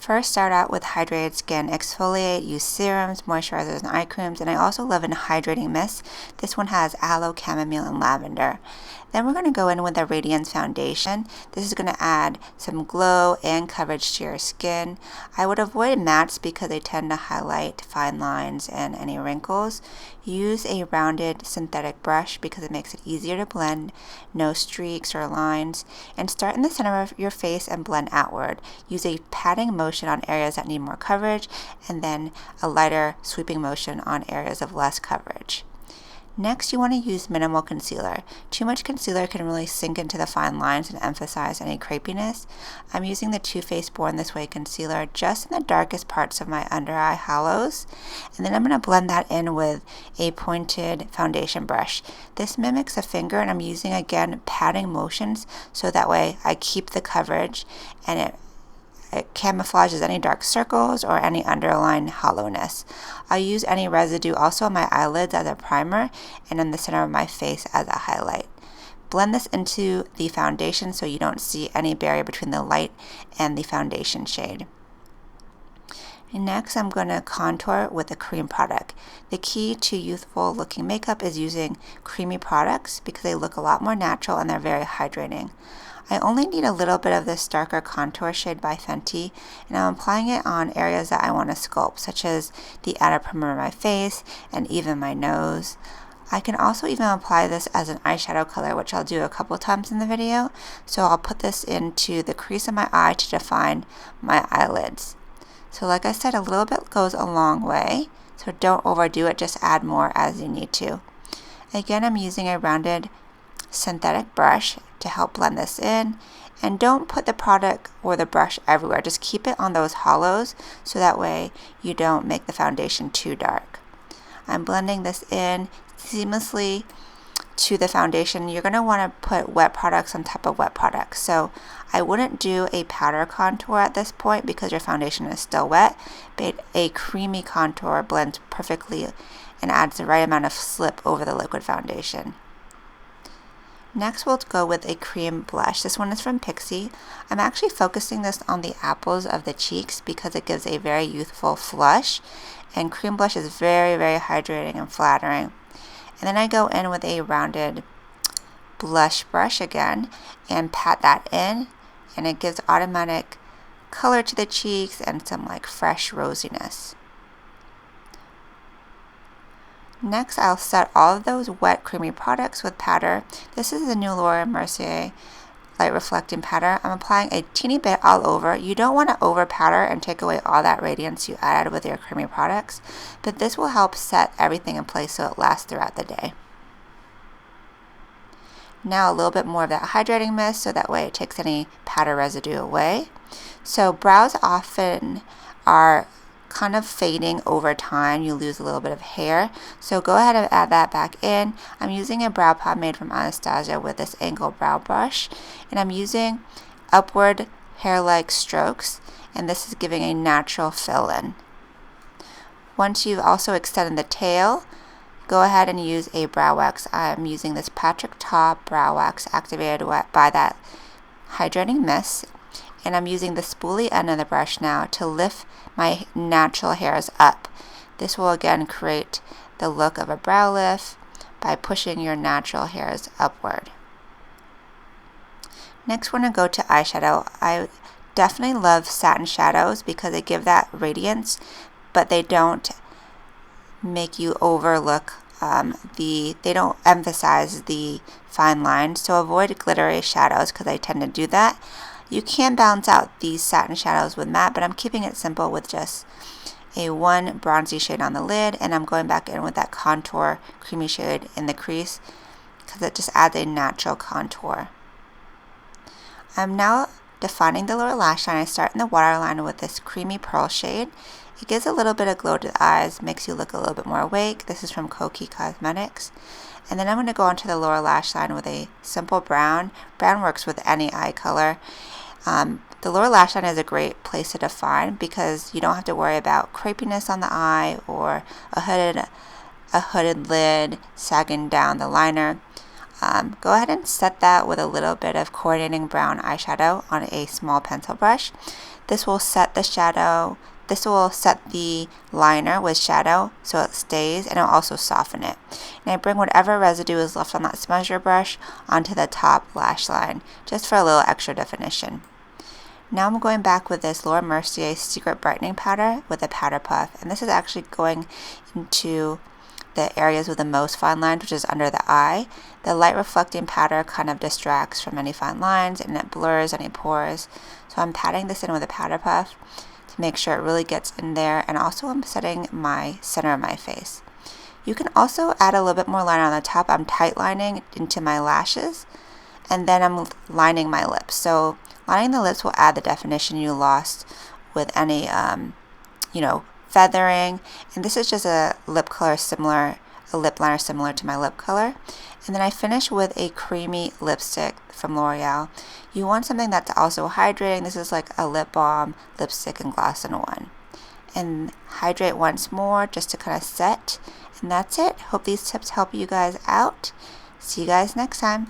First, start out with hydrated skin. Exfoliate, use serums, moisturizers, and eye creams. And I also love an hydrating mist. This one has aloe, chamomile, and lavender. Then we're going to go in with the Radiance Foundation. This is going to add some glow and coverage to your skin. I would avoid mattes because they tend to highlight fine lines and any wrinkles. Use a rounded synthetic brush because it makes it easier to blend, no streaks or lines. And start in the center of your face and blend outward. Use a patting motion on areas that need more coverage and then a lighter sweeping motion on areas of less coverage. Next, you want to use minimal concealer. Too much concealer can really sink into the fine lines and emphasize any crepiness. I'm using the Too Faced Born This Way concealer just in the darkest parts of my under eye hollows. And then I'm going to blend that in with a pointed foundation brush. This mimics a finger, and I'm using, again, patting motions so that way I keep the coverage and it camouflages any dark circles or any underlying hollowness. I'll use any residue also on my eyelids as a primer and in the center of my face as a highlight. Blend this into the foundation so you don't see any barrier between the light and the foundation shade. And next, I'm going to contour with a cream product. The key to youthful looking makeup is using creamy products because they look a lot more natural and they're very hydrating. I only need a little bit of this darker contour shade by Fenty, and I'm applying it on areas that I want to sculpt, such as the outer perimeter of my face and even my nose. I can also even apply this as an eyeshadow color, which I'll do a couple times in the video. So I'll put this into the crease of my eye to define my eyelids. So like I said, a little bit goes a long way, so don't overdo it, just add more as you need to. Again, I'm using a rounded synthetic brush to help blend this in, and don't put the product or the brush everywhere, just keep it on those hollows so that way you don't make the foundation too dark. I'm blending this in seamlessly to the foundation. You're going to want to put wet products on top of wet products, so I wouldn't do a powder contour at this point because your foundation is still wet, but a creamy contour blends perfectly and adds the right amount of slip over the liquid foundation. Next, we'll go with a cream blush. This one is from Pixie. I'm actually focusing this on the apples of the cheeks because it gives a very youthful flush, and cream blush is very, very hydrating and flattering. And then I go in with a rounded blush brush again and pat that in, and it gives automatic color to the cheeks and some like fresh rosiness. Next, I'll set all of those wet creamy products with powder. This is the new Laura Mercier Light Reflecting Powder. I'm applying a teeny bit all over. You don't want to over powder and take away all that radiance you added with your creamy products, but this will help set everything in place so it lasts throughout the day. Now a little bit more of that hydrating mist so that way it takes any powder residue away. So brows often are kind of fading over time. You lose a little bit of hair, so go ahead and add that back in. I'm using a brow pomade from Anastasia with this angle brow brush, and I'm using upward hair-like strokes, and this is giving a natural fill-in. Once you've also extended the tail, go ahead and use a brow wax. I'm using this Patrick Ta brow wax activated by that hydrating mist, and I'm using the spoolie end of the brush now to lift my natural hairs up. This will again create the look of a brow lift by pushing your natural hairs upward. Next, we're going to go to eyeshadow. I definitely love satin shadows because they give that radiance, but they don't make you overlook they don't emphasize the fine lines, so avoid glittery shadows because I tend to do that. You can balance out these satin shadows with matte, but I'm keeping it simple with just a one bronzy shade on the lid, and I'm going back in with that contour creamy shade in the crease because it just adds a natural contour. I'm now defining the lower lash line. I start in the waterline with this creamy pearl shade. It gives a little bit of glow to the eyes, makes you look a little bit more awake. This is from Koki Cosmetics. And then I'm going to go onto the lower lash line with a simple brown. Brown works with any eye color. The lower lash line is a great place to define because you don't have to worry about crepiness on the eye or a hooded lid sagging down the liner. go ahead and set that with a little bit of coordinating brown eyeshadow on a small pencil brush. This will set the shadow. This will set the liner with shadow so it stays, and it'll also soften it. And I bring whatever residue is left on that smudger brush onto the top lash line, just for a little extra definition. Now I'm going back with this Laura Mercier Secret Brightening Powder with a powder puff, and this is actually going into the areas with the most fine lines, which is under the eye. The light reflecting powder kind of distracts from any fine lines and it blurs any pores. So I'm patting this in with a powder puff to make sure it really gets in there, and also I'm setting my center of my face. You can also add a little bit more liner on the top. I'm tight lining into my lashes, and then I'm lining my lips. So lining the lips will add the definition you lost with any feathering, and this is just a lip liner similar to my lip color. And then I finish with a creamy lipstick from L'Oreal. You want something that's also hydrating. This is like a lip balm, lipstick, and gloss in one. And hydrate once more just to kind of set. And that's it. Hope these tips help you guys out. See you guys next time.